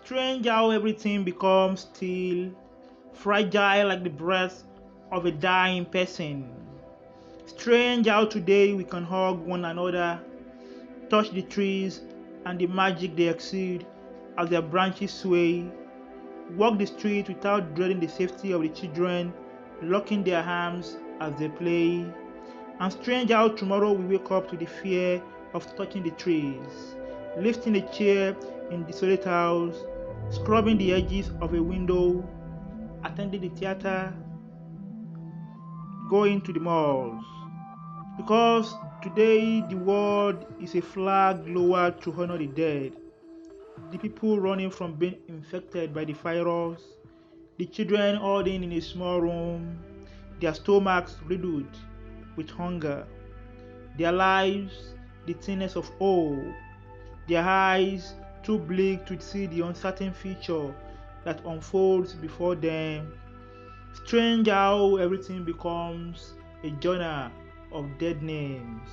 Strange how everything becomes still, fragile like the breath of a dying person. Strange how today we can hug one another, touch the trees and the magic they exude as their branches sway, walk the street without dreading the safety of the children, locking their arms as they play. And strange how tomorrow we wake up to the fear of touching the trees, lifting a chair in the desolate house, scrubbing the edges of a window, attending the theater, going to the malls. Because today the world is a flag lowered to honor the dead, the people running from being infected by the virus, the children holding in a small room, their stomachs riddled with hunger, their lives the thinness of hope, their eyes too bleak to see the uncertain future that unfolds before them. Strange how everything becomes a journal of dead names,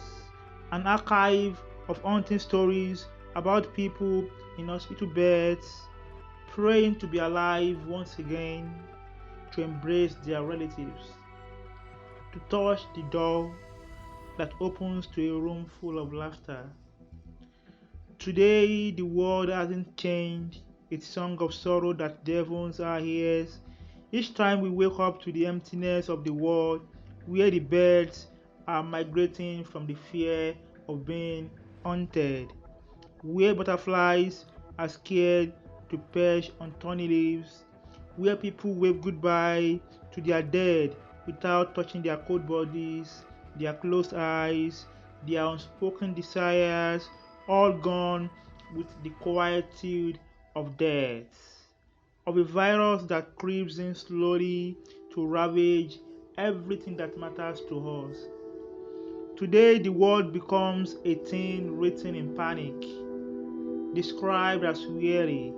an archive of haunting stories about people in hospital beds praying to be alive once again, to embrace their relatives, to touch the door that opens to a room full of laughter. Today, the world hasn't changed, its song of sorrow that deafens our ears. Each time we wake up to the emptiness of the world, where the birds are migrating from the fear of being haunted, where butterflies are scared to perch on thorny leaves, where people wave goodbye to their dead without touching their cold bodies, their closed eyes, their unspoken desires, all gone with the quietude of death, of a virus that creeps in slowly to ravage everything that matters to us. Today, the world becomes a thing written in panic, described as weary,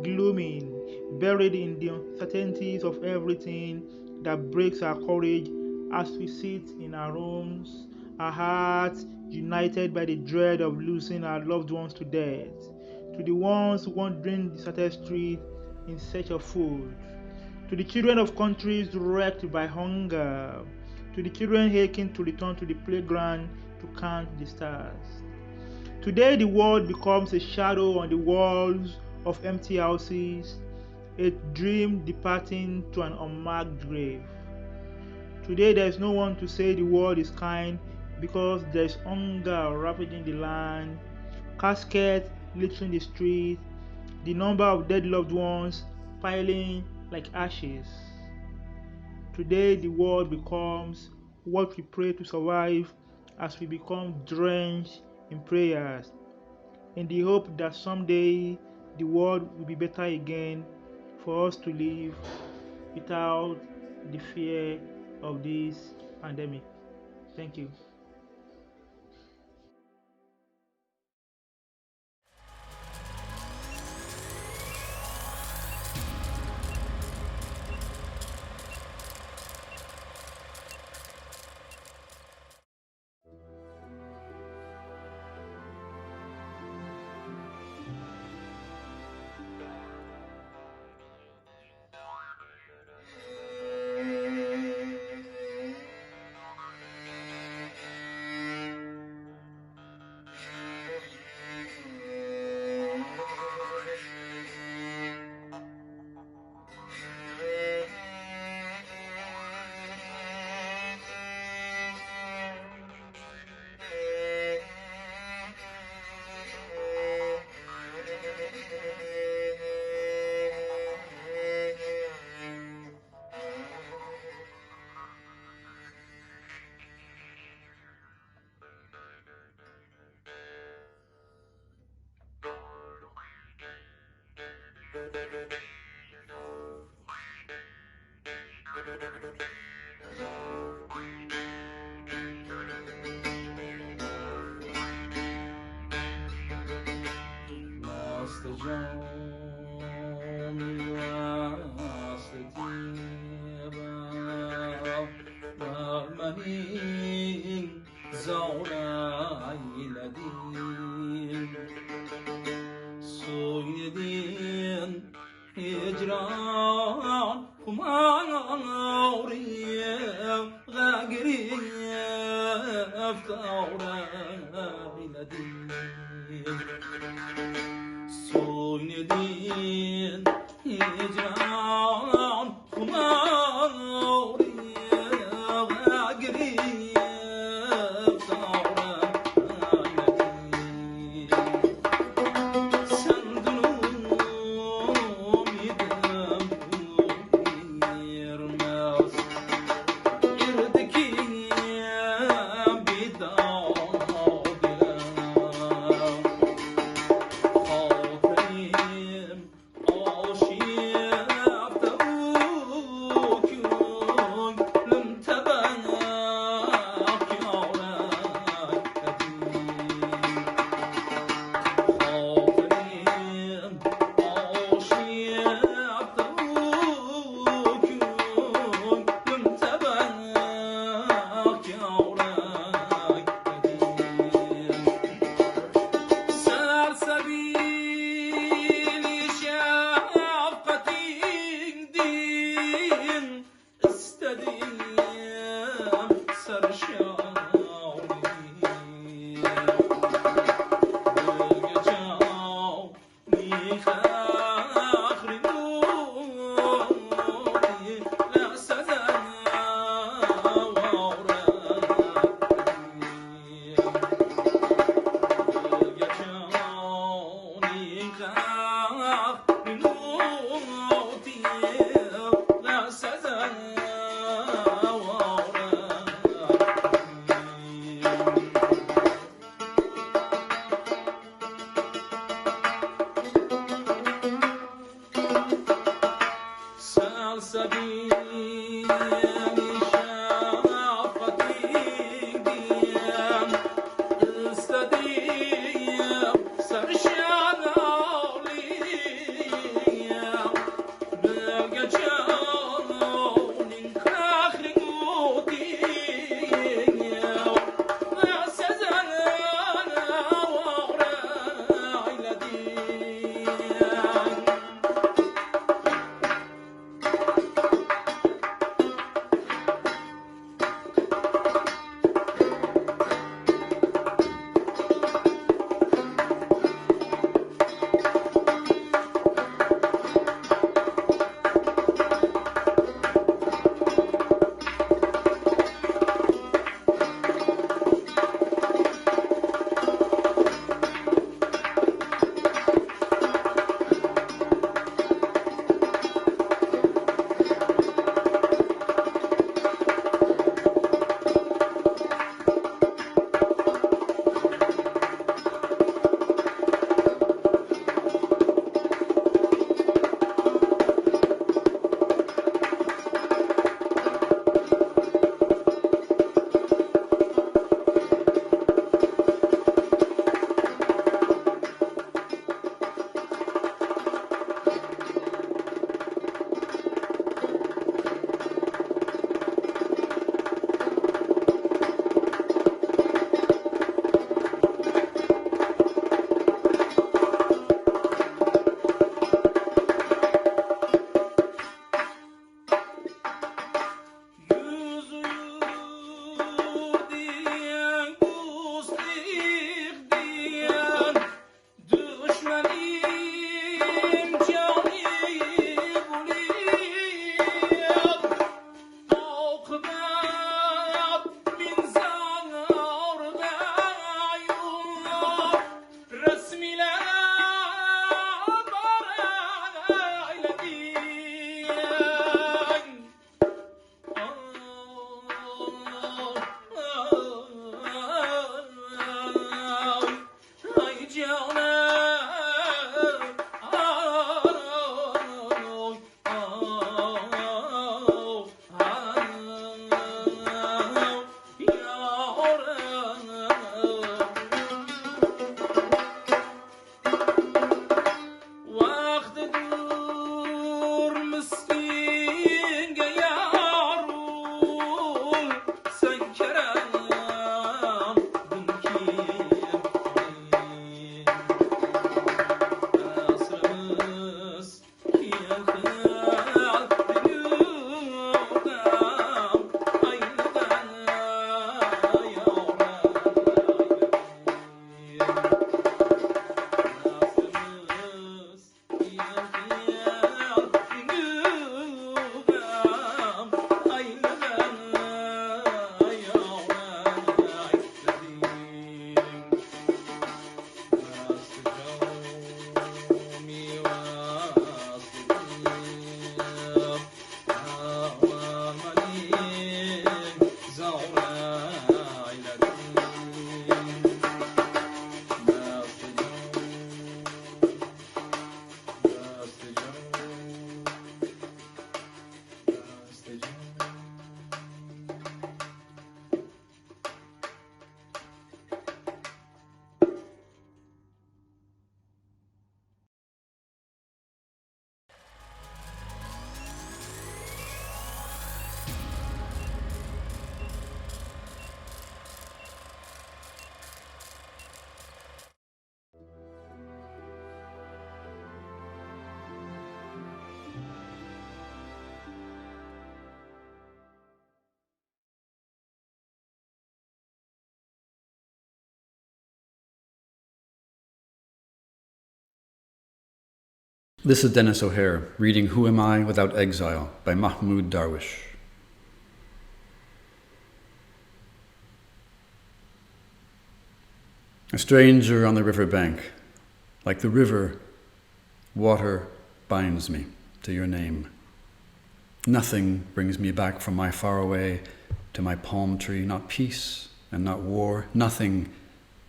gloomy, buried in the uncertainties of everything that breaks our courage as we sit in our rooms, our hearts united by the dread of losing our loved ones to death, to the ones wandering the deserted street in search of food, to the children of countries wrecked by hunger, to the children aching to return to the playground to count the stars. Today, the world becomes a shadow on the walls of empty houses, a dream departing to an unmarked grave. Today, there is no one to say the world is kind because there is hunger ravaging the land, caskets littering the street, the number of dead loved ones piling like ashes. Today, the world becomes what we pray to survive as we become drenched in prayers, in the hope that someday the world will be better again for us to live without the fear of this pandemic. Thank you. افتاره ایلدین soynedin hicran kumari girip davranayedin sen dunum idem irmez irdeki bidam This is Dennis O'Hare reading Who Am I Without Exile by Mahmoud Darwish. A stranger on the river bank, like the river, water binds me to your name. Nothing brings me back from my faraway to my palm tree, not peace and not war. Nothing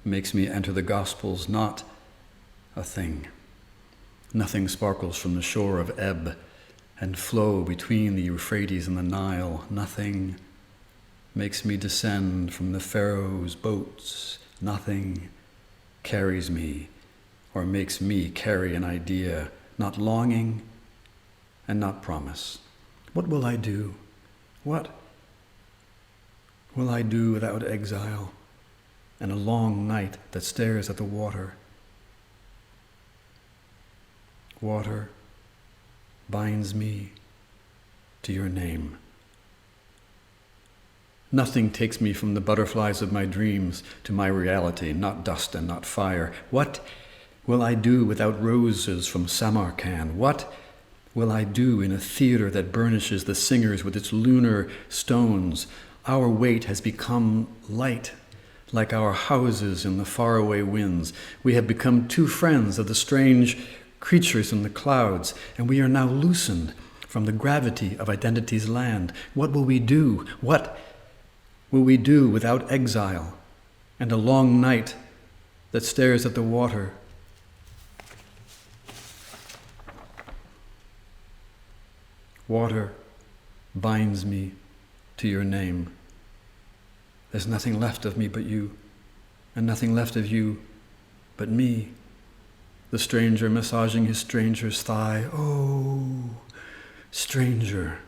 makes me enter the Gospels, not a thing. Nothing sparkles from the shore of ebb and flow between the Euphrates and the Nile. Nothing makes me descend from the Pharaoh's boats. Nothing carries me or makes me carry an idea, not longing and not promise. What will I do? What will I do without exile and a long night that stares at the water? Water binds me to your name. Nothing takes me from the butterflies of my dreams to my reality, not dust and not fire. What will I do without roses from Samarkand? What will I do in a theater that burnishes the singers with its lunar stones? Our weight has become light, like our houses in the faraway winds. We have become two friends of the strange creatures in the clouds, and we are now loosened from the gravity of identity's land. What will we do? What will we do without exile and a long night that stares at the water? Water binds me to your name. There's nothing left of me but you, and nothing left of you but me. The stranger massaging his stranger's thigh. Oh, stranger,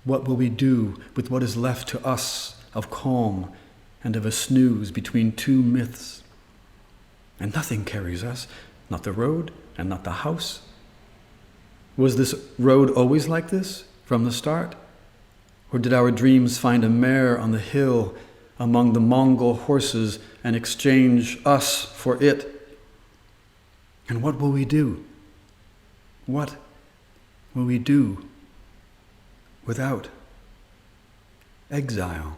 what will we do with what is left to us of calm and of a snooze between two myths? And nothing carries us, not the road and not the house. Was this road always like this from the start? Or did our dreams find a mare on the hill among the Mongol horses and exchange us for it? And what will we do? What will we do without exile?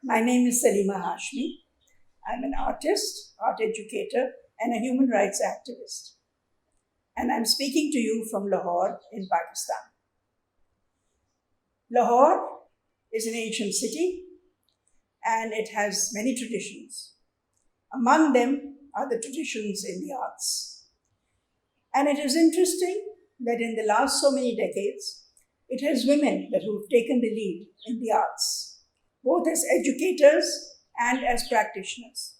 My name is Salima Hashmi. I'm an artist, art educator, and a human rights activist. And I'm speaking to you from Lahore in Pakistan. Lahore is an ancient city and it has many traditions. Among them are the traditions in the arts. And it is interesting that in the last so many decades, it has women that who have taken the lead in the arts, both as educators and as practitioners.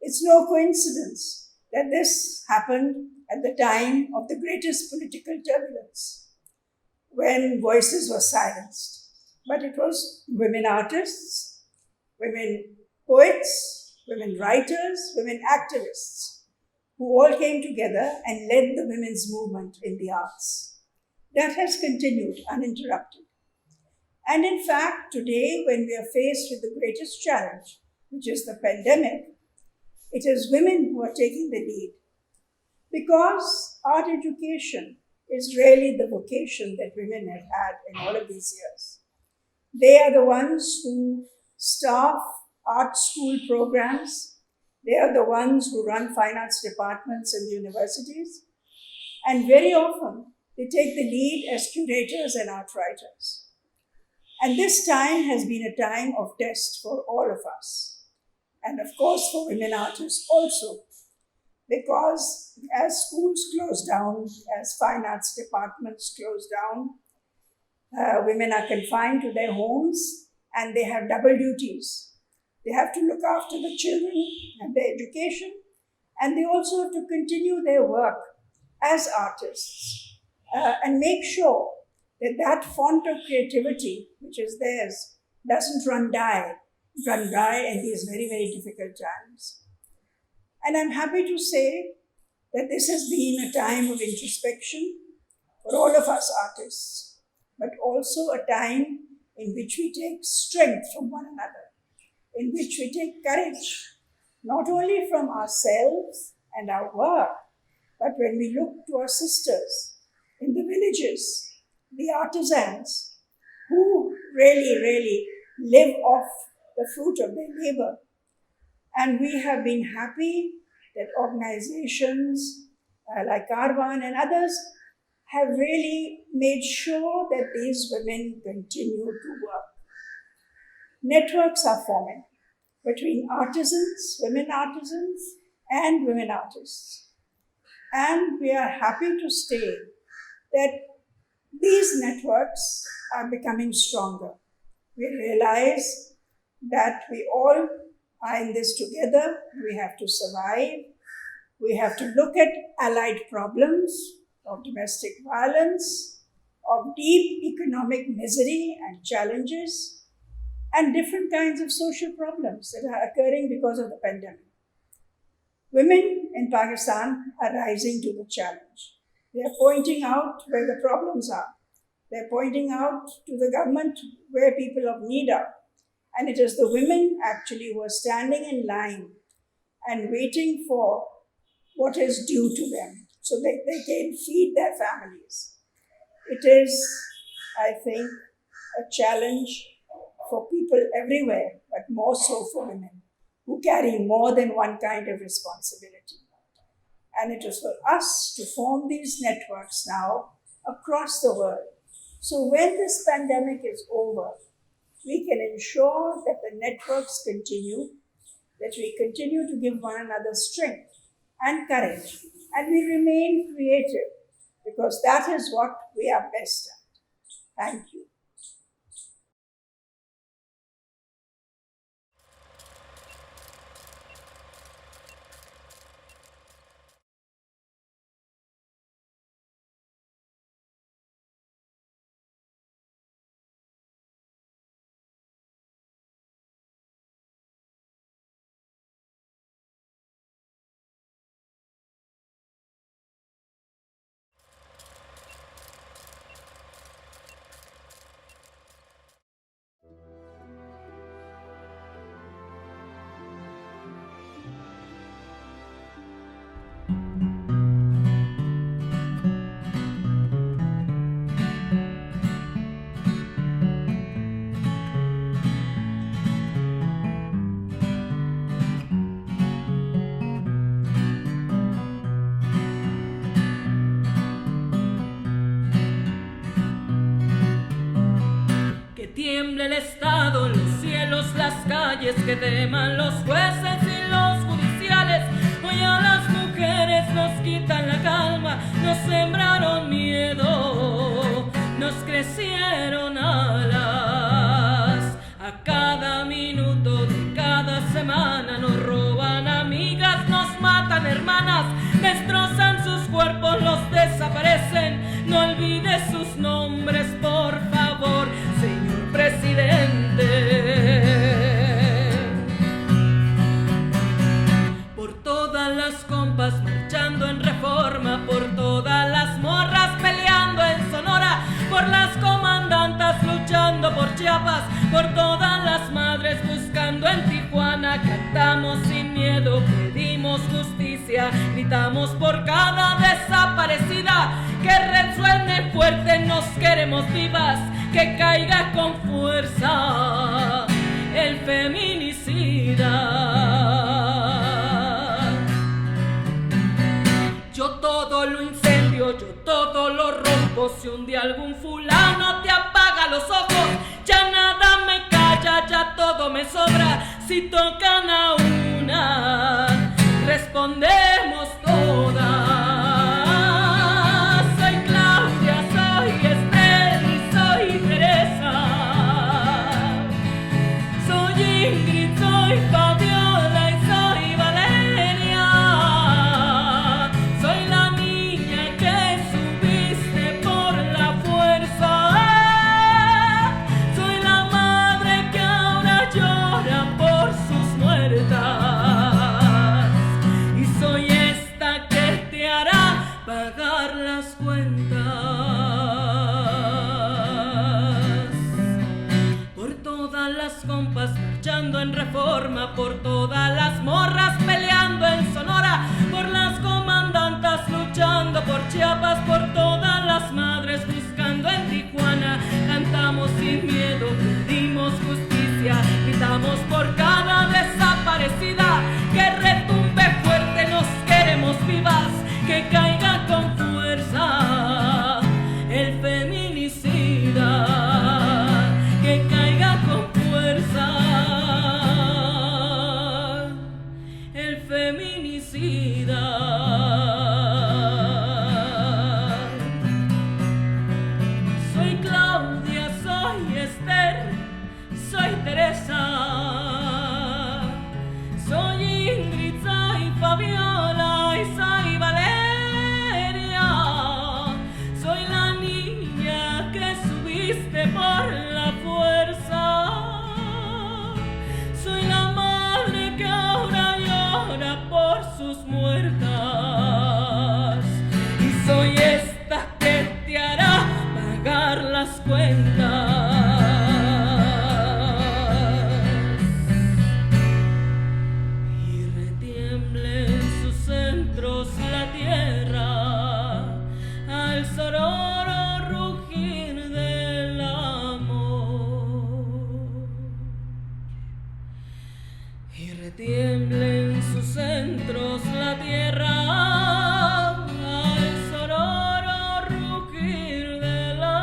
It's no coincidence that this happened at the time of the greatest political turbulence, when voices were silenced. But it was women artists, women poets, women writers, women activists, who all came together and led the women's movement in the arts. That has continued uninterrupted. And in fact, today, when we are faced with the greatest challenge, which is the pandemic, it is women who are taking the lead. Because art education is really the vocation that women have had in all of these years. They are the ones who staff art school programs. They are the ones who run fine arts departments in the universities. And very often, they take the lead as curators and art writers. And this time has been a time of test for all of us. And of course, for women artists also. Because as schools close down, as fine arts departments close down, women are confined to their homes and they have double duties. They have to look after the children and their education, and they also have to continue their work as artists and make sure that that font of creativity which is theirs doesn't run dry in these very, very difficult times. And I'm happy to say that this has been a time of introspection for all of us artists, but also a time in which we take strength from one another, in which we take courage, not only from ourselves and our work, but when we look to our sisters in the villages, the artisans who really, really live off the fruit of their labor. And we have been happy that organizations like Carvan and others have really made sure that these women continue to work. Networks are forming between artisans, and women artists. And we are happy to state that these networks are becoming stronger. We realize that we all are in this together. We have to survive. We have to look at allied problems of domestic violence, of deep economic misery and challenges, and different kinds of social problems that are occurring because of the pandemic. Women in Pakistan are rising to the challenge. They are pointing out where the problems are. They're pointing out to the government where people of need are. And it is the women actually who are standing in line and waiting for what is due to them so that they can feed their families. It is, I think, a challenge for people everywhere, but more so for women who carry more than one kind of responsibility. And it is for us to form these networks now across the world. So when this pandemic is over, we can ensure that the networks continue, that we continue to give one another strength and courage, and we remain creative, because that is what we are best at. Thank you. Tiembla el Estado, los cielos, las calles, que teman los jueces y los judiciales. Hoy a las mujeres nos quitan la calma, nos sembraron miedo, nos crecieron alas. A cada minuto de cada semana nos roban amigas, nos matan hermanas, destrozan sus cuerpos, los desaparecen. No olvides sus nombres, por favor, señor presidente. Por todas las compas marchando en Reforma, por todas las morras peleando en Sonora, por las comandantas luchando por Chiapas, por todas las madres buscando en Tijuana. Cantamos sin miedo, pedimos justicia, gritamos por cada desaparecida. Que resuene fuerte, nos queremos vivas, que caiga con fuerza el feminicida. Yo todo lo incendio, yo todo lo rompo. Si un día algún fulano te apaga los ojos, ya nada me calla, ya todo me sobra. Si tocan a una, respondemos todas. Soy Claudia, soy Estel y soy Teresa. Soy Ingrid, soy Fabiola y soy Valeria. Soy la niña que subiste por la fuerza. pagar las cuentas. Por todas las compas marchando en Reforma, por todas las morras peleando en Sonora, por las comandantas luchando por Chiapas, por todas las madres buscando en Tijuana. Cantamos sin miedo, pedimos justicia, gritamos por cada desaparecida, que retumbe fuerte, nos queremos vivas, que caiga con fuerza el feminicida, que caiga con fuerza el feminicida. Soy Claudia, soy Esther, soy Teresa, soy Ingrid, soy Fabiola y soy Valeria. Soy la niña que subiste por la fuerza. Soy la madre que ahora llora por sus muertas. Y soy esta que te hará pagar las cuentas. Y retiemble en sus centros la tierra al sororo rugir del amor. Y retiemble en sus centros la tierra al sororo rugir del amor.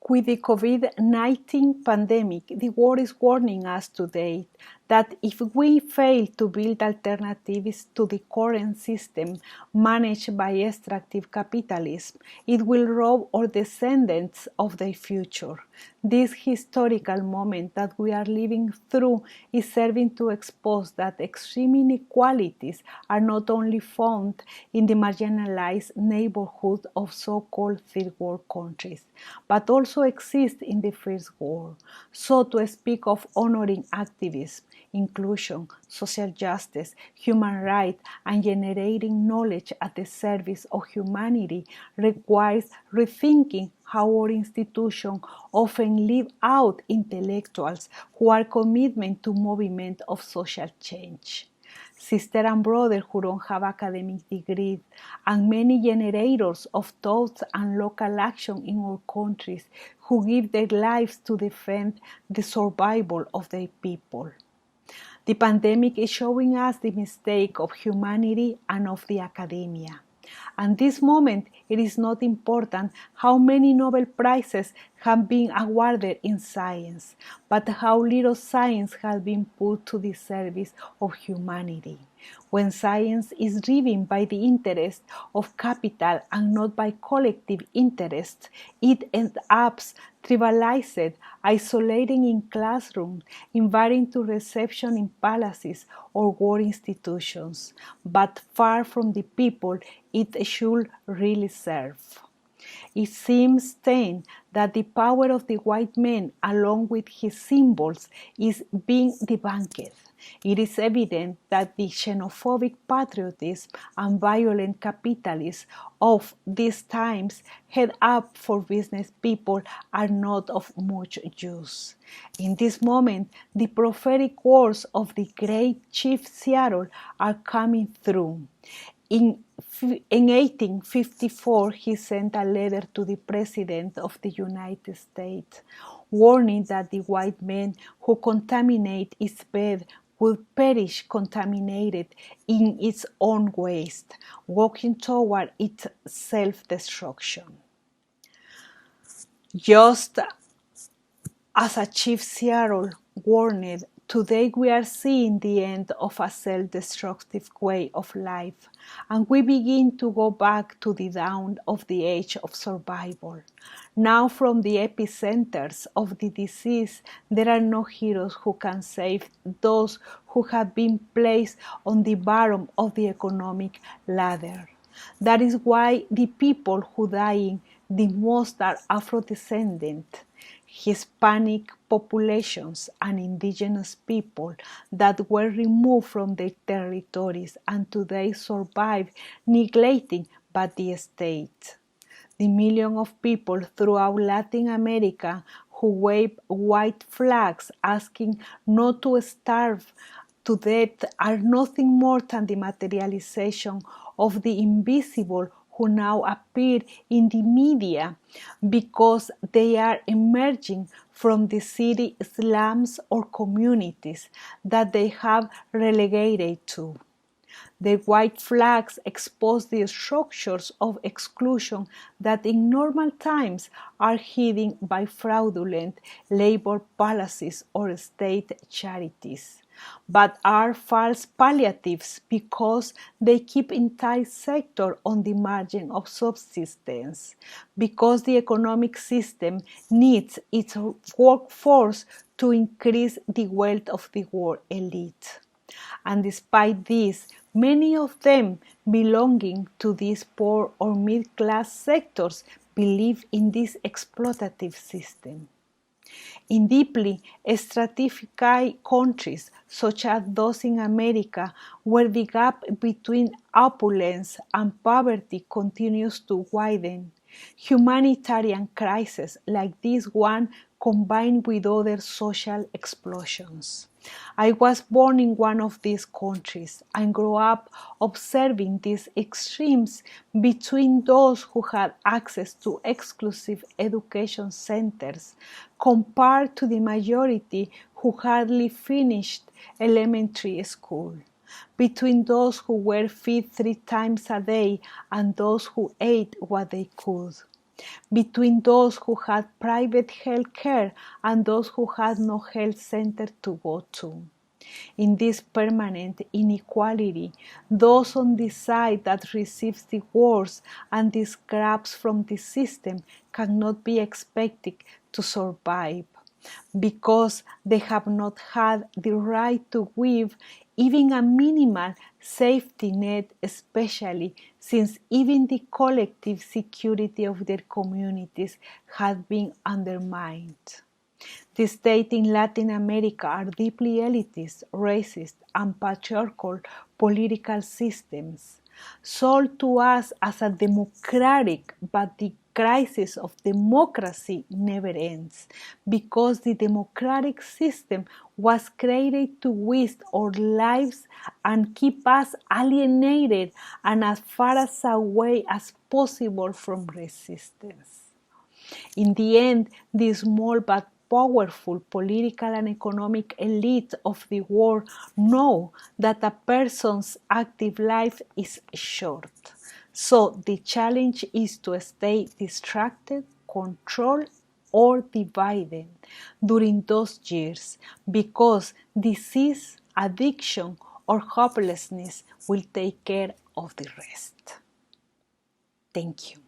With the COVID-19 pandemic, the world is warning us today that if we fail to build alternatives to the current system managed by extractive capitalism, it will rob our descendants of their future. This historical moment that we are living through is serving to expose that extreme inequalities are not only found in the marginalized neighborhood of so-called third world countries, but also exist in the first world. So to speak of honoring activism, inclusion, social justice, human rights, and generating knowledge at the service of humanity requires rethinking how our institutions often leave out intellectuals who are committed to movement of social change. Sister and brother who don't have academic degrees, and many generators of thoughts and local action in our countries who give their lives to defend the survival of their people. The pandemic is showing us the mistake of humanity and of the academia. At this moment, it is not important how many Nobel Prizes have been awarded in science, but how little science has been put to the service of humanity. When science is driven by the interest of capital and not by collective interests, it ends up trivialized, isolated in classrooms, inviting to reception in palaces or war institutions, but far from the people it should really serve. It seems then that the power of the white man, along with his symbols, is being debunked. It is evident that the xenophobic patriotism and violent capitalism of these times, head up for business people, are not of much use. In this moment, the prophetic words of the great Chief Seattle are coming through. In 1854, he sent a letter to the President of the United States, warning that the white men who contaminate its bed would perish contaminated in its own waste, walking toward its self-destruction. Just as Chief Seattle warned, today we are seeing the end of a self-destructive way of life, and we begin to go back to the dawn of the age of survival. Now, from the epicenters of the disease, there are no heroes who can save those who have been placed on the bottom of the economic ladder. That is why the people who dying the most are Afro-descendant, Hispanic populations, and indigenous people that were removed from their territories and today survive neglected by the state. The millions of people throughout Latin America who wave white flags asking not to starve to death are nothing more than the materialization of the invisible who now appear in the media because they are emerging from the city slums or communities that they have relegated to. The white flags expose the structures of exclusion that in normal times are hidden by fraudulent labor policies or state charities, but are false palliatives because they keep entire sector on the margin of subsistence, because the economic system needs its workforce to increase the wealth of the world elite. And despite this, many of them belonging to these poor or middle-class sectors believe in this exploitative system. In deeply stratified countries, such as those in America, where the gap between opulence and poverty continues to widen, humanitarian crises like this one combined with other social explosions. I was born in one of these countries and grew up observing these extremes between those who had access to exclusive education centers compared to the majority who hardly finished elementary school, between those who were fed 3 times a day and those who ate what they could, between those who had private health care and those who had no health center to go to. In this permanent inequality, those on the side that receives the worst and the scraps from the system cannot be expected to survive, because they have not had the right to weave even a minimal safety net, especially since even the collective security of their communities has been undermined. The states in Latin America are deeply elitist, racist, and patriarchal political systems, sold to us as a democratic, but the crisis of democracy never ends, because the democratic system was created to waste our lives and keep us alienated and as far as away as possible from resistance. In the end, the small but powerful political and economic elite of the world know that a person's active life is short. So the challenge is to stay distracted, controlled, or divided during those years, because disease, addiction, or hopelessness will take care of the rest. Thank you.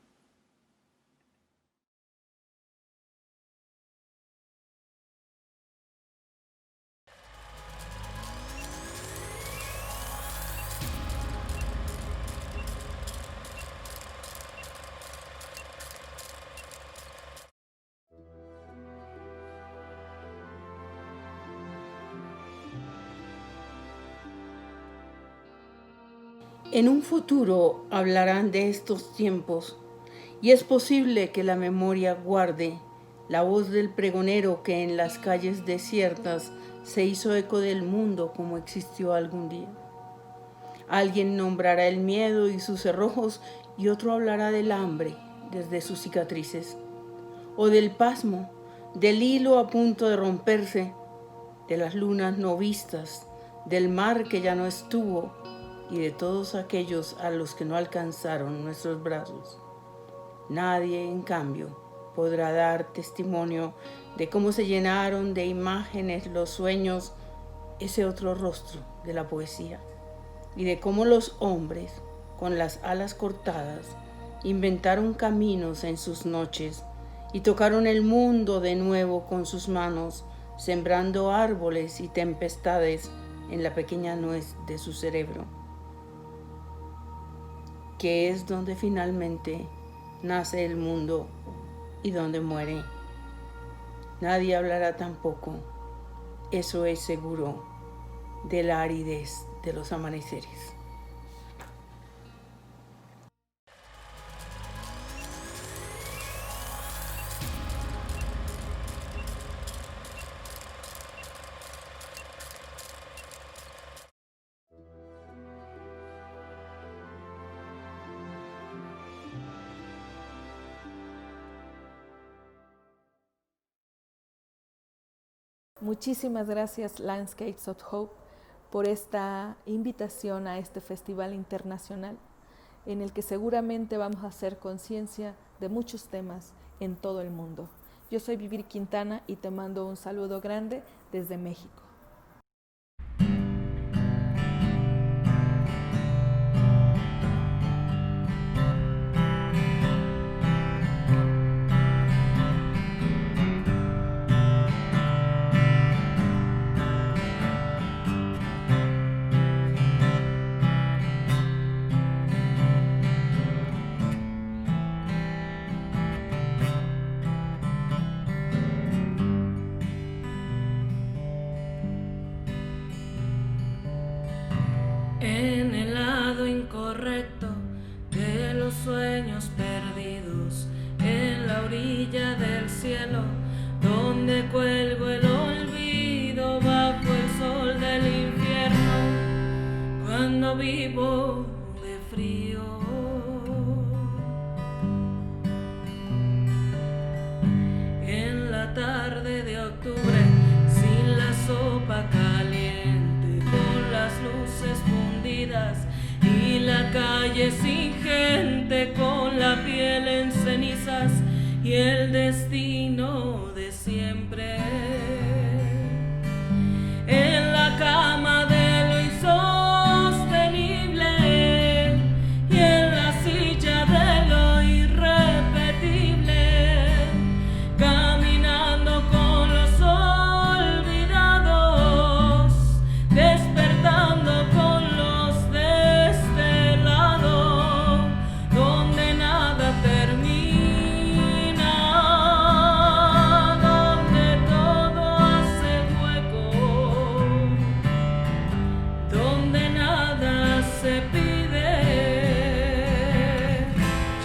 En un futuro hablarán de estos tiempos, y es posible que la memoria guarde la voz del pregonero que en las calles desiertas se hizo eco del mundo como existió algún día. Alguien nombrará el miedo y sus cerrojos, y otro hablará del hambre desde sus cicatrices, o del pasmo, del hilo a punto de romperse, de las lunas no vistas, del mar que ya no estuvo y de todos aquellos a los que no alcanzaron nuestros brazos. Nadie, en cambio, podrá dar testimonio de cómo se llenaron de imágenes los sueños, ese otro rostro de la poesía, y de cómo los hombres, con las alas cortadas, inventaron caminos en sus noches y tocaron el mundo de nuevo con sus manos, sembrando árboles y tempestades en la pequeña nuez de su cerebro, que es donde finalmente nace el mundo y donde muere. Nadie hablará tampoco, eso es seguro, de la aridez de los amaneceres. Muchísimas gracias Landscapes of Hope por esta invitación a este festival internacional en el que seguramente vamos a hacer conciencia de muchos temas en todo el mundo. Yo soy Vivir Quintana y te mando un saludo grande desde México. En el lado incorrecto de los sueños perdidos, en la orilla del cielo, donde cuelgo el olvido bajo el sol del infierno, cuando vivo de frío. En la tarde de octubre, sin la sopa caliente, con las luces fundidas y la calle sin gente, con la piel en cenizas y el destino de siempre. En la cama de lo insostenible y en la silla de lo irrepetible, caminando con los olvidados, despertando con los de este lado, donde nada termina, donde todo hace hueco, donde nada se pide,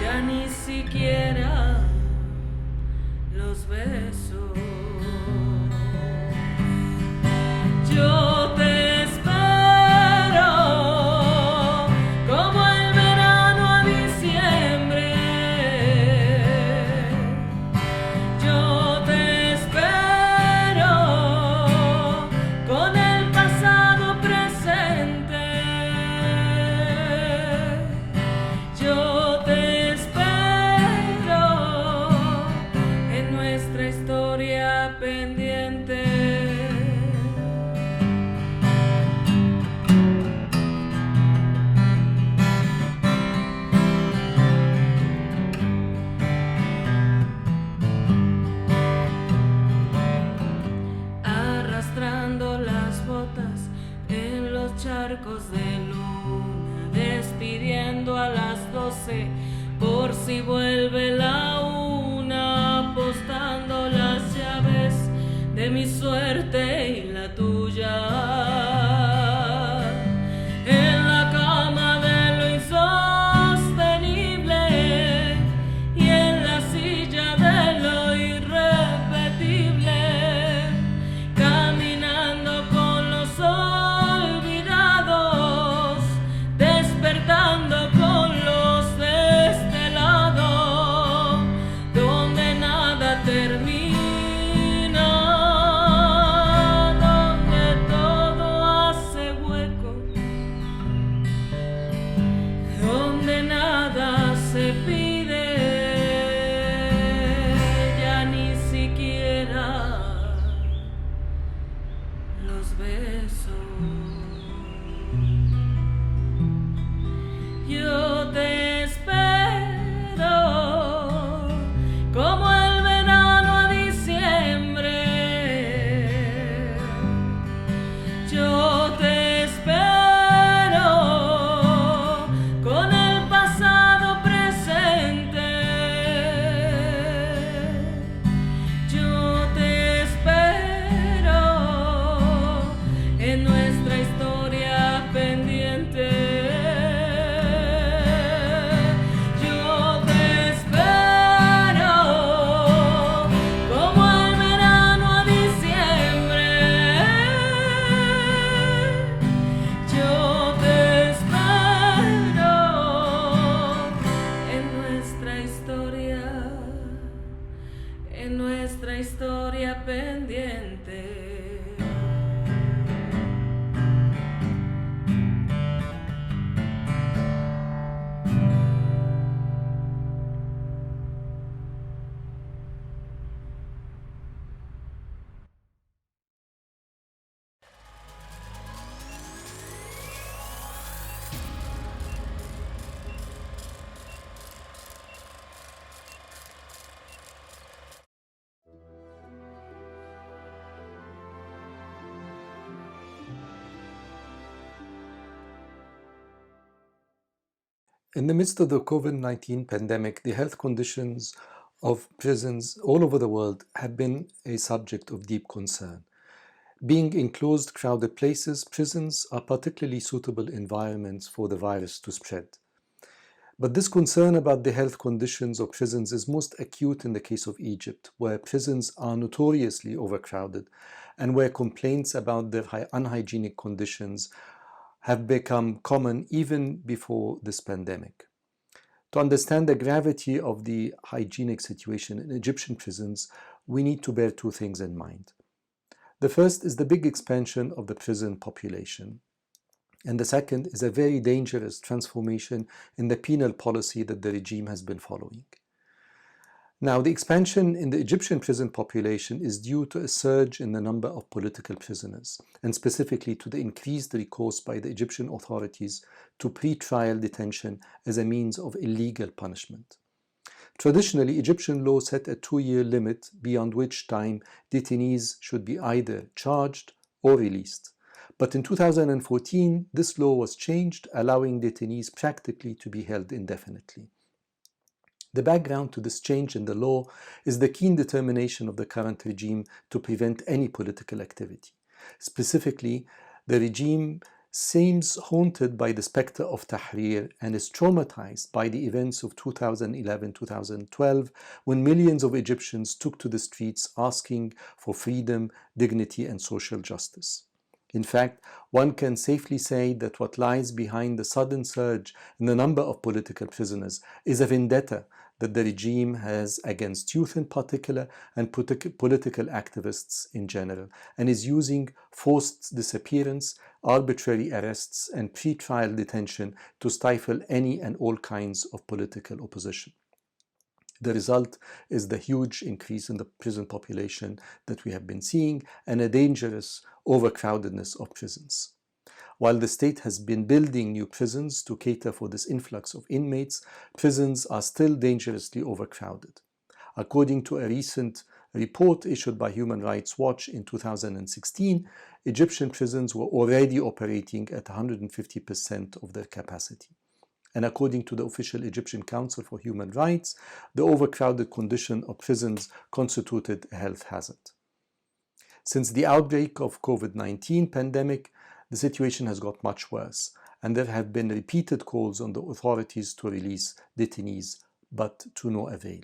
ya ni siquiera los besos. Yo te espero como el verano a diciembre. Yo te espero con el pasado presente. Yo te espero en nuestra historia pendiente. Arrastrando las botas en los charcos de luna, despidiendo a las 12 por si vuelve la una, apostando las llaves de mi suerte y la tuya. En la cama de lo insostenible y en la silla de lo irrepetible, caminando con los olvidados, despertando con los de este lado, donde nada termina, donde todo In the midst of the COVID-19 pandemic, the health conditions of prisons all over the world have been a subject of deep concern. Being enclosed, crowded places, prisons are particularly suitable environments for the virus to spread. But this concern about the health conditions of prisons is most acute in the case of Egypt, where prisons are notoriously overcrowded and where complaints about their unhygienic conditions have become common even before this pandemic. To understand the gravity of the hygienic situation in Egyptian prisons, we need to bear two things in mind. The first is the big expansion of the prison population. And the second is a very dangerous transformation in the penal policy that the regime has been following. Now, the expansion in the Egyptian prison population is due to a surge in the number of political prisoners, and specifically to the increased recourse by the Egyptian authorities to pre-trial detention as a means of illegal punishment. Traditionally, Egyptian law set a 2-year limit beyond which time detainees should be either charged or released. But in 2014, this law was changed, allowing detainees practically to be held indefinitely. The background to this change in the law is the keen determination of the current regime to prevent any political activity. Specifically, the regime seems haunted by the specter of Tahrir and is traumatized by the events of 2011-2012, when millions of Egyptians took to the streets asking for freedom, dignity, and social justice. In fact, one can safely say that what lies behind the sudden surge in the number of political prisoners is a vendetta that the regime has against youth in particular and political activists in general, and is using forced disappearance, arbitrary arrests, and pre-trial detention to stifle any and all kinds of political opposition. The result is the huge increase in the prison population that we have been seeing and a dangerous overcrowdedness of prisons. While the state has been building new prisons to cater for this influx of inmates, prisons are still dangerously overcrowded. According to a recent report issued by Human Rights Watch in 2016, Egyptian prisons were already operating at 150% of their capacity. And according to the official Egyptian Council for Human Rights, the overcrowded condition of prisons constituted a health hazard. Since the outbreak of COVID-19 pandemic, the situation has got much worse, and there have been repeated calls on the authorities to release detainees, but to no avail.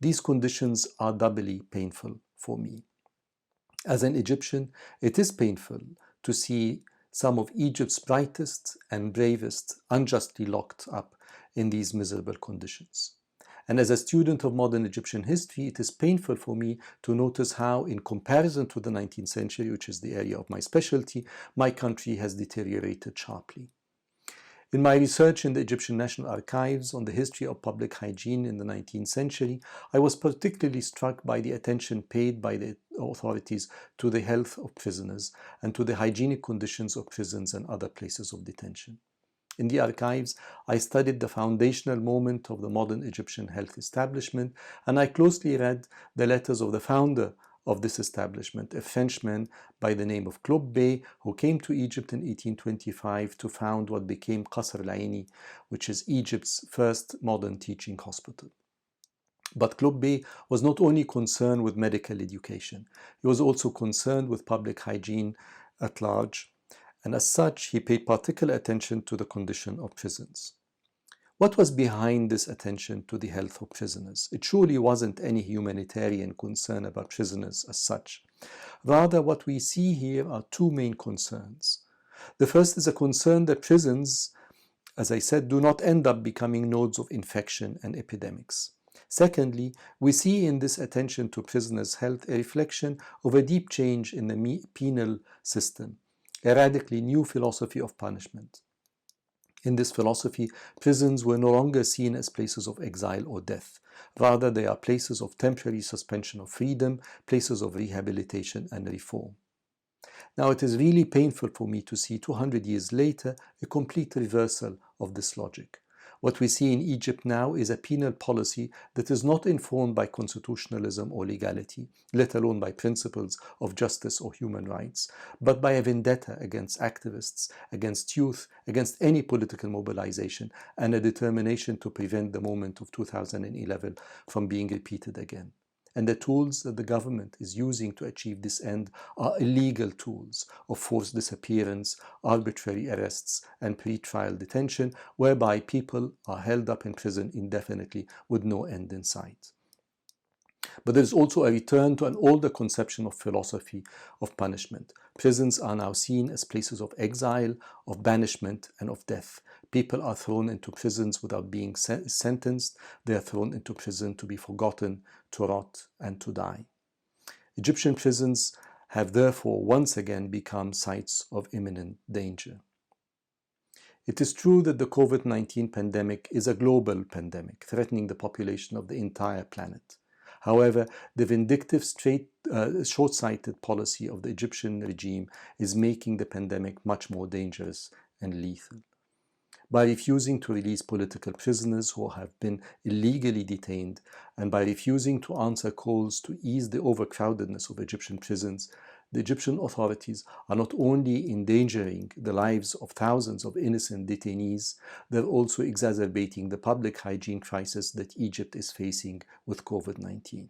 These conditions are doubly painful for me. As an Egyptian, it is painful to see some of Egypt's brightest and bravest unjustly locked up in these miserable conditions. And as a student of modern Egyptian history, it is painful for me to notice how, in comparison to the 19th century, which is the area of my specialty, my country has deteriorated sharply. In my research in the Egyptian National Archives on the history of public hygiene in the 19th century, I was particularly struck by the attention paid by the authorities to the health of prisoners and to the hygienic conditions of prisons and other places of detention. In the archives, I studied the foundational moment of the modern Egyptian health establishment, and I closely read the letters of the founder of this establishment, a Frenchman by the name of Claude Bey, who came to Egypt in 1825 to found what became Qasr al-Aini, which is Egypt's first modern teaching hospital. But Claude Bey was not only concerned with medical education, he was also concerned with public hygiene at large, and as such, he paid particular attention to the condition of prisons. What was behind this attention to the health of prisoners? It surely wasn't any humanitarian concern about prisoners as such. Rather, what we see here are two main concerns. The first is a concern that prisons, as I said, do not end up becoming nodes of infection and epidemics. Secondly, we see in this attention to prisoners' health a reflection of a deep change in the penal system, a radically new philosophy of punishment. In this philosophy, prisons were no longer seen as places of exile or death. Rather, they are places of temporary suspension of freedom, places of rehabilitation and reform. Now, it is really painful for me to see 200 years later a complete reversal of this logic. What we see in Egypt now is a penal policy that is not informed by constitutionalism or legality, let alone by principles of justice or human rights, but by a vendetta against activists, against youth, against any political mobilization, and a determination to prevent the moment of 2011 from being repeated again. And the tools that the government is using to achieve this end are illegal tools of forced disappearance, arbitrary arrests, and pre-trial detention, whereby people are held up in prison indefinitely with no end in sight. But there is also a return to an older conception of philosophy of punishment. Prisons are now seen as places of exile, of banishment, and of death. People are thrown into prisons without being sentenced. They are thrown into prison to be forgotten, to rot, and to die. Egyptian prisons have therefore once again become sites of imminent danger. It is true that the COVID-19 pandemic is a global pandemic, threatening the population of the entire planet. However, the vindictive, short-sighted policy of the Egyptian regime is making the pandemic much more dangerous and lethal. By refusing to release political prisoners who have been illegally detained, and by refusing to answer calls to ease the overcrowdedness of Egyptian prisons, the Egyptian authorities are not only endangering the lives of thousands of innocent detainees, they're also exacerbating the public hygiene crisis that Egypt is facing with COVID-19.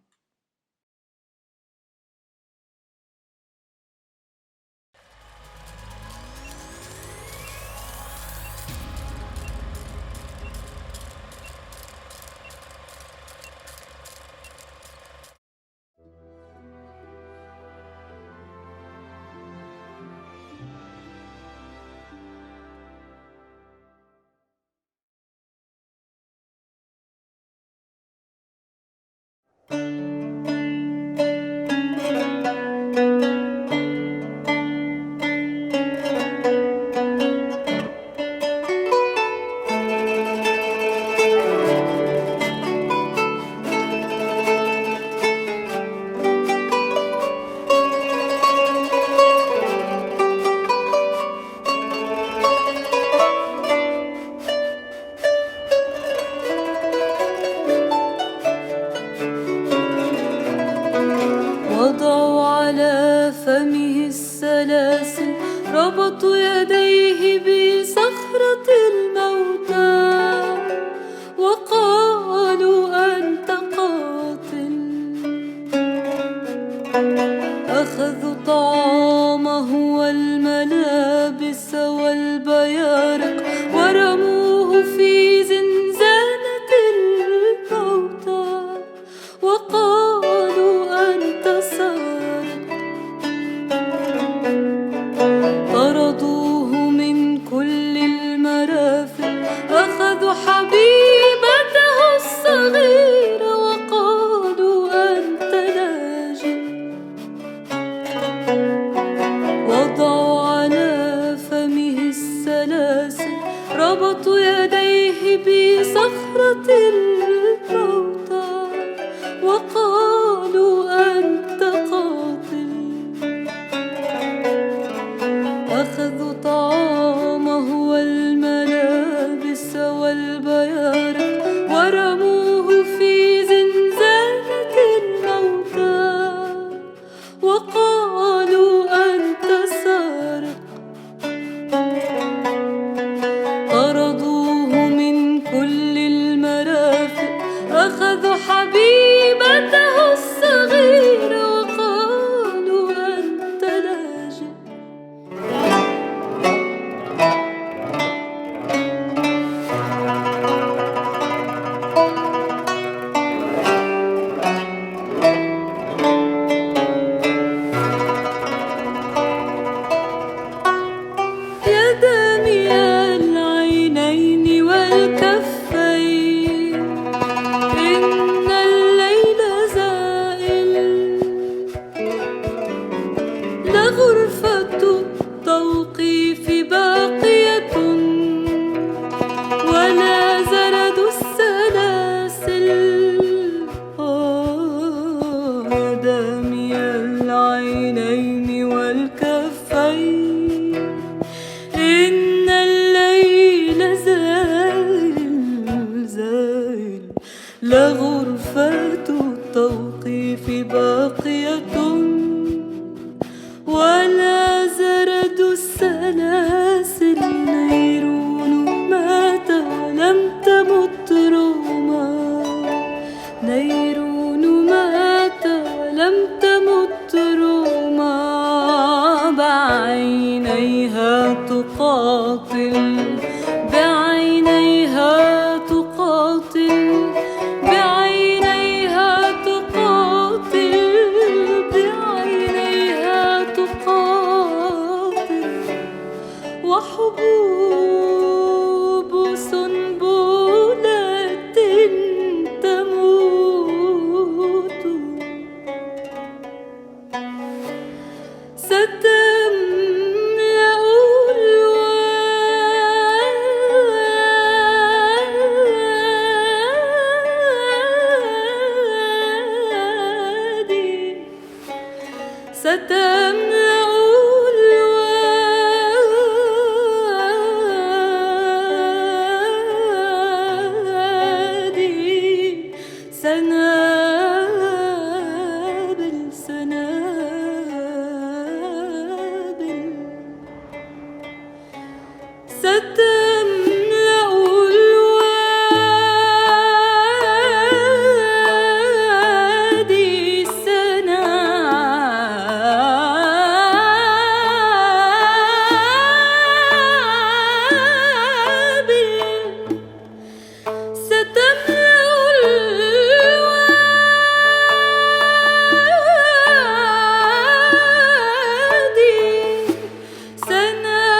وضعوا على فمه السلاسل ربطوا يديه بصخرة الموتى وقالوا أنت قاتل أخذوا طعامه والملابس والبيارق ورموه في زنزانة الموتى وقالوا أنت سارق طردوه من كل المرافق أخذوا حبيبته الصغيرة وقالوا أنت لاجئ وضعوا على فمه السلاسل ربطوا يديه بصخرة الموتى وقالوا أنت قاتل أخذوا طعامه والملابس والبيارق ورموه في زنزانة الموتى وقالوا أنت سارق طردوه من كل المرافق أخذوا حبيبته الصغيرة وقالوا أنت لاجئ يا دامي العينين والكفين إن الليل زائل لغرفة التوقيف باقية ولا زرد السلاسل نيرون مات ولم تمت روما نيرون مات ولم تمت روما بعينيها تقاتل بعينيها تقاتل بعينيها تقاتل بعينيها تقاتل وحبوب سنبلة تموت ستملأ الوادي ستملأ الوادي سنابل سنابل ستملأ الوادي سنابل ستملأ الوادي سنابل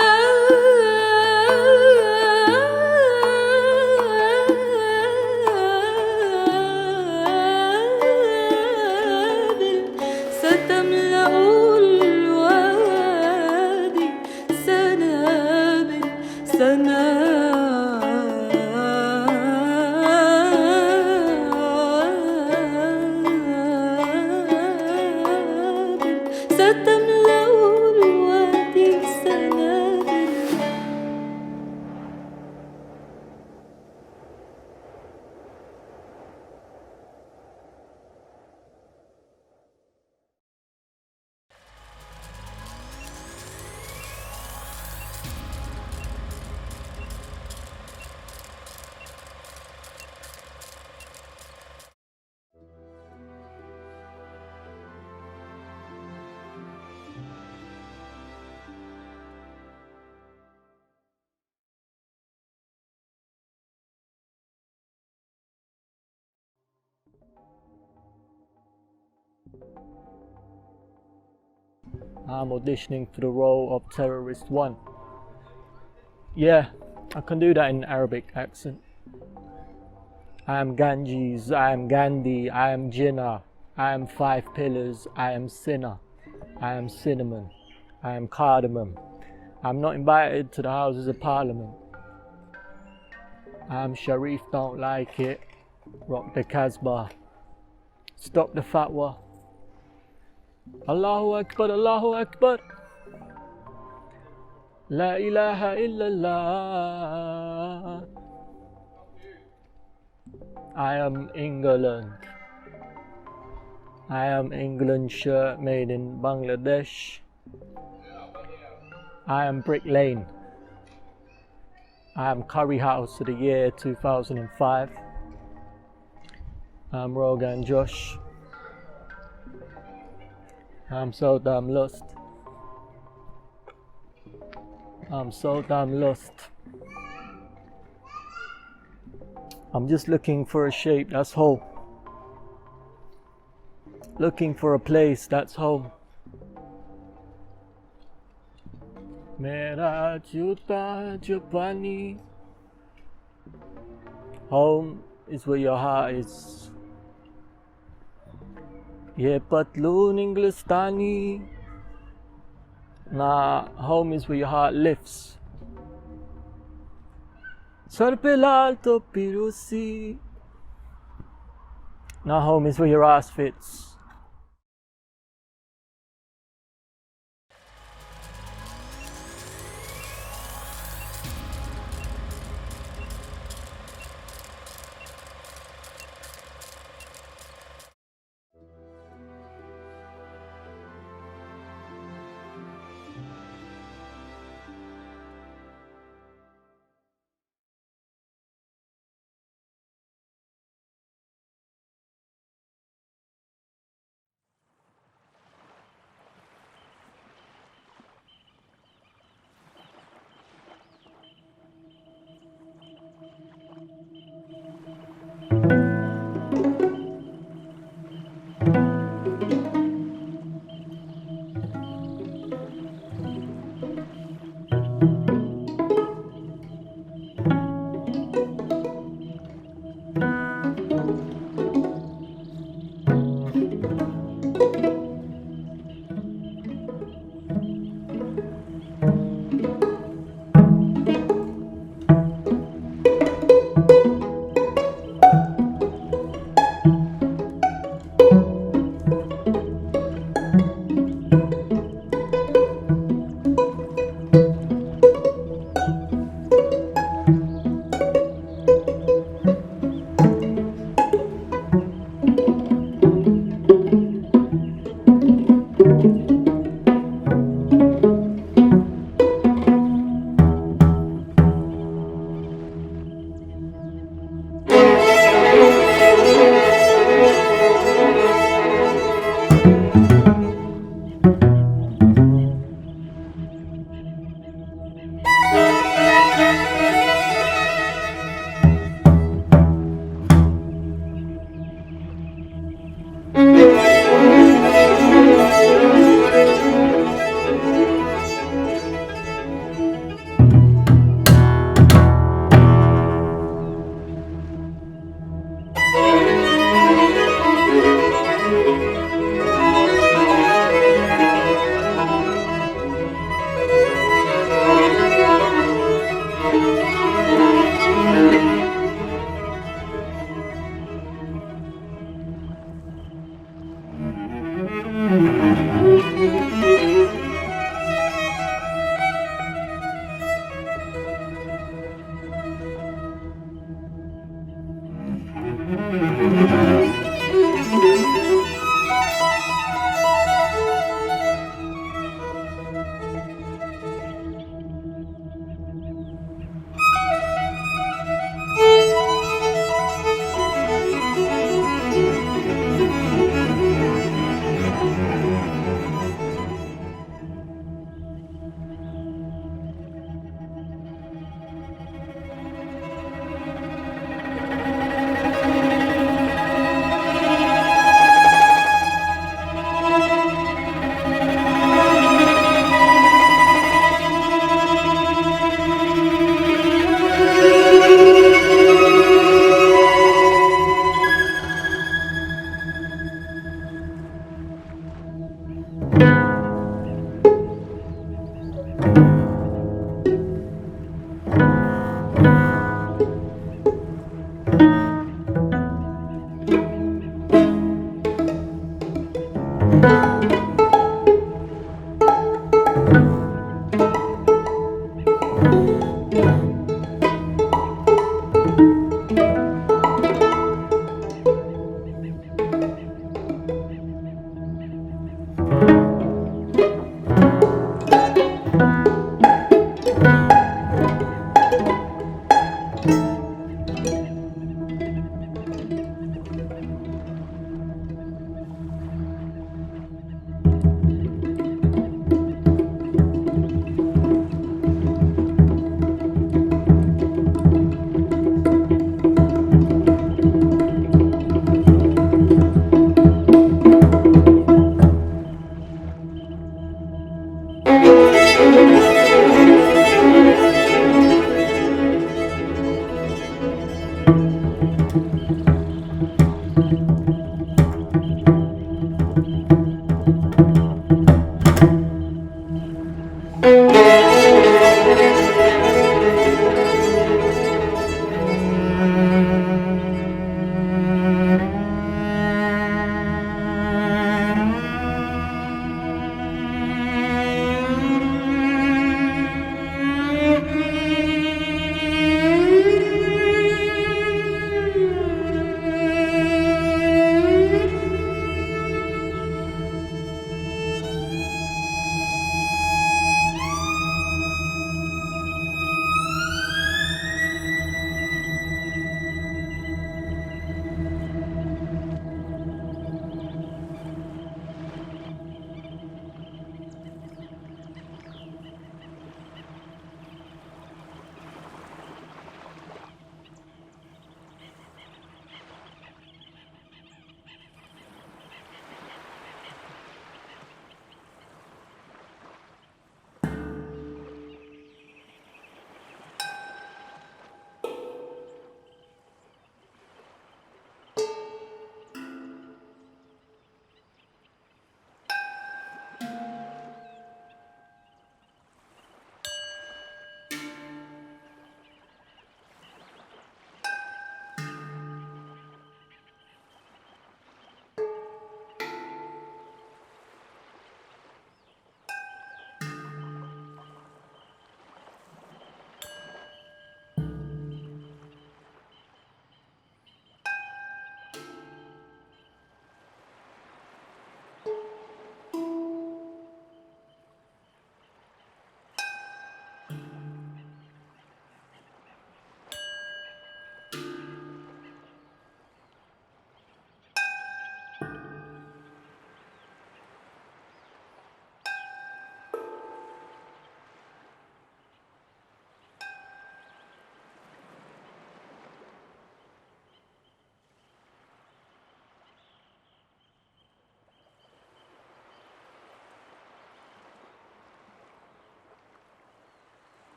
ستملأ الوادي سنابل سنابل ستملأ الوادي سنابل. I'm auditioning for the role of Terrorist 1. Yeah, I can do that in Arabic accent. I am Ganges, I am Gandhi, I am Jinnah, I am 5 pillars, I am sinner, I am cinnamon, I am cardamom. I'm not invited to the Houses of Parliament. I'm Sharif, don't like it. Rock the Casbah. Stop the fatwa. Allahu Akbar, Allahu Akbar. La ilaha illallah. I am England. I am England shirt made in Bangladesh. I am Brick Lane. I am Curry House of the year 2005. I'm Rogan Josh. I'm so damn lost. I'm so damn lost. I'm just looking for a shape that's whole. Looking for a place that's home. Mera juta Japani. Home is where your heart is. Ye patloon Englistani. Nah, home is where your heart lifts. Sar pe lal topi rusi. Nah, home is where your ass fits.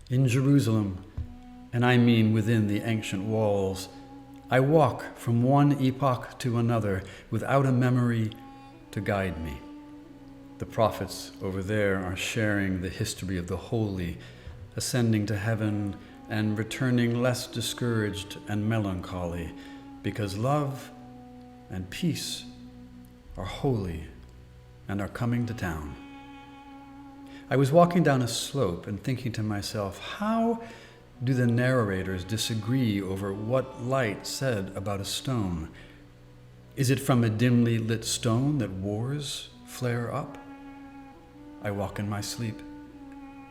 In Jerusalem, and I mean within the ancient walls, I walk from one epoch to another without a memory to guide me. The prophets over there are sharing the history of the holy, ascending to heaven and returning less discouraged and melancholy, because love and peace are holy and are coming to town. I was walking down a slope and thinking to myself, how do the narrators disagree over what light said about a stone? Is it from a dimly lit stone that wars flare up? I walk in my sleep.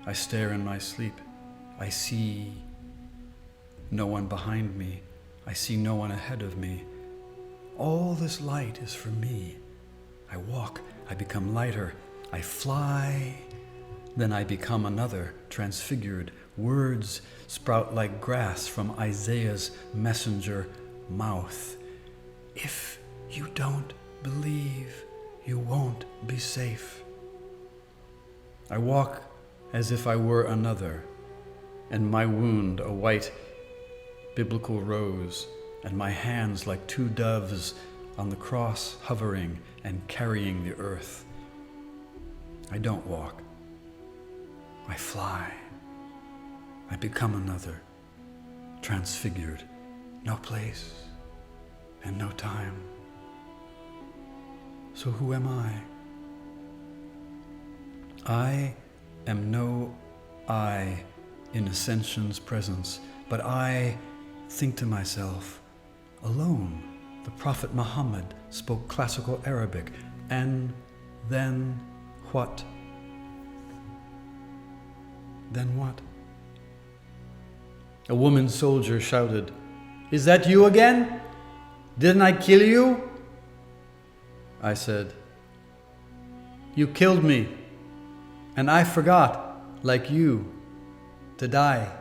I stare in my sleep. I see no one behind me. I see no one ahead of me. All this light is for me. I walk, I become lighter, I fly, then I become another, transfigured. Words sprout like grass from Isaiah's messenger mouth. If you don't believe, you won't be safe. I walk as if I were another, and my wound a white biblical rose, and my hands like two doves on the cross hovering and carrying the earth. I don't walk. I fly. I become another, transfigured, no place and no time. So who am I? I am no I in ascension's presence, but I think to myself, alone. The Prophet Muhammad spoke classical Arabic, and then what? Then what? A woman soldier shouted, "Is that you again? Didn't I kill you?" I said, "You killed me, and I forgot, like you, to die."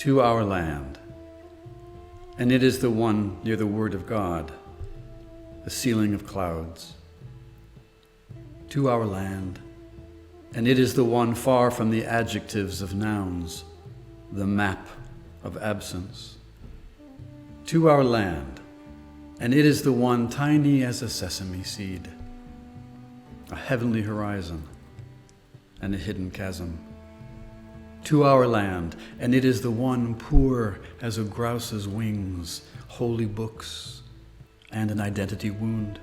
To our land, and it is the one near the word of God, the ceiling of clouds. To our land, and it is the one far from the adjectives of nouns, the map of absence. To our land, and it is the one tiny as a sesame seed, a heavenly horizon and a hidden chasm. To our land, and it is the one poor as a grouse's wings, holy books, and an identity wound.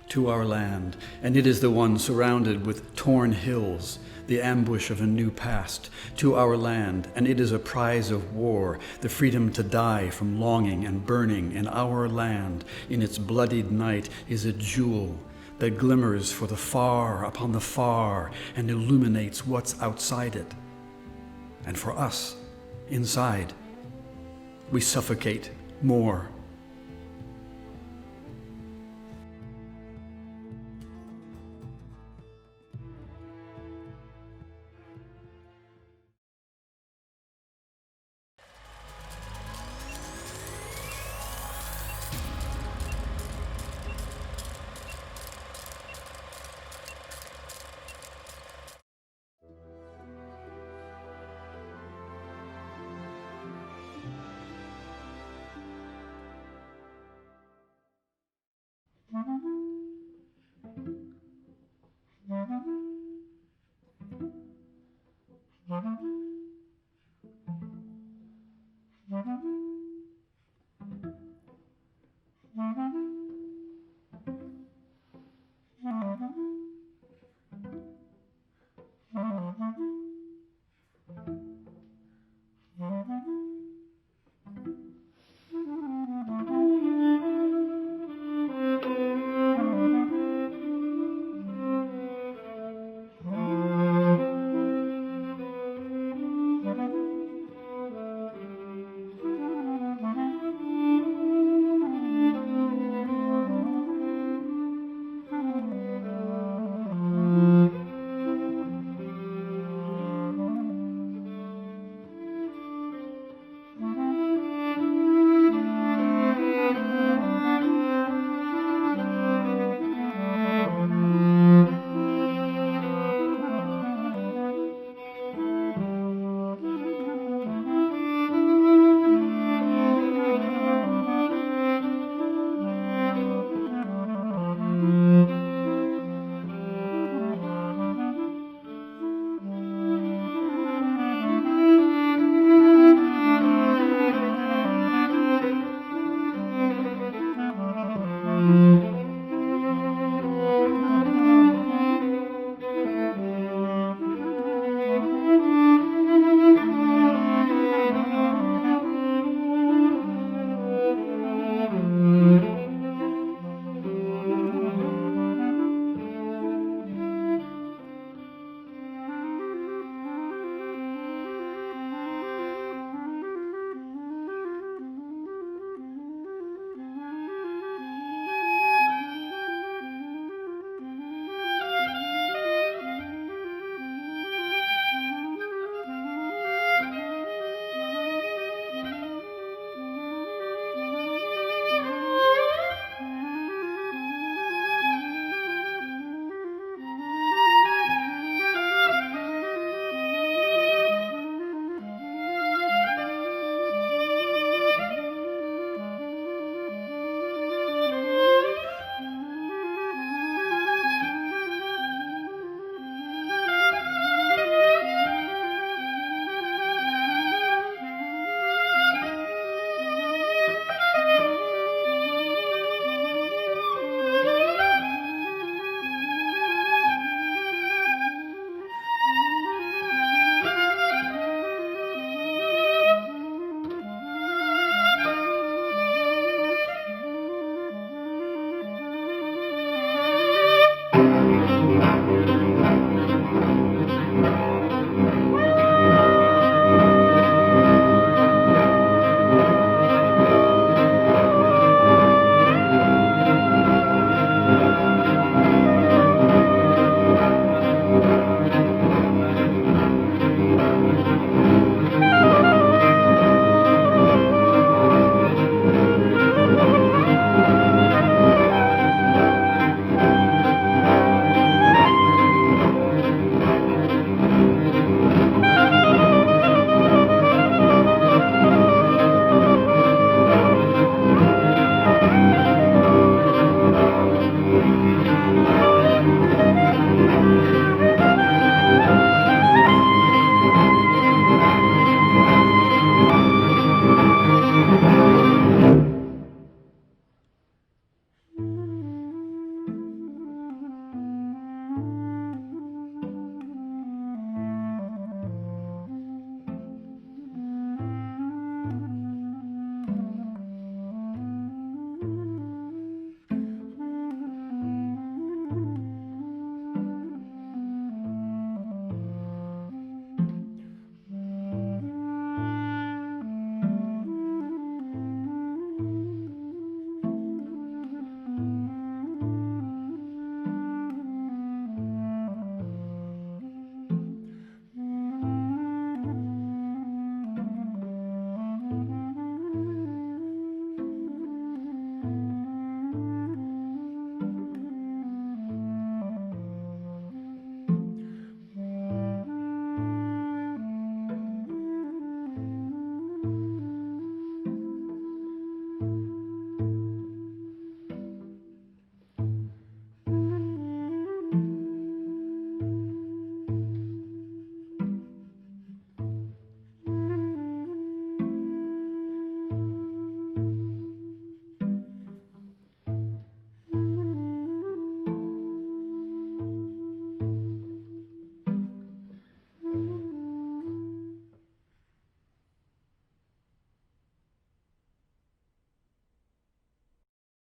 To our land, and it is the one surrounded with torn hills, the ambush of a new past. To our land, and it is a prize of war, the freedom to die from longing and burning. In our land, in its bloodied night, is a jewel that glimmers for the far upon the far and illuminates what's outside it. And for us, inside, we suffocate more.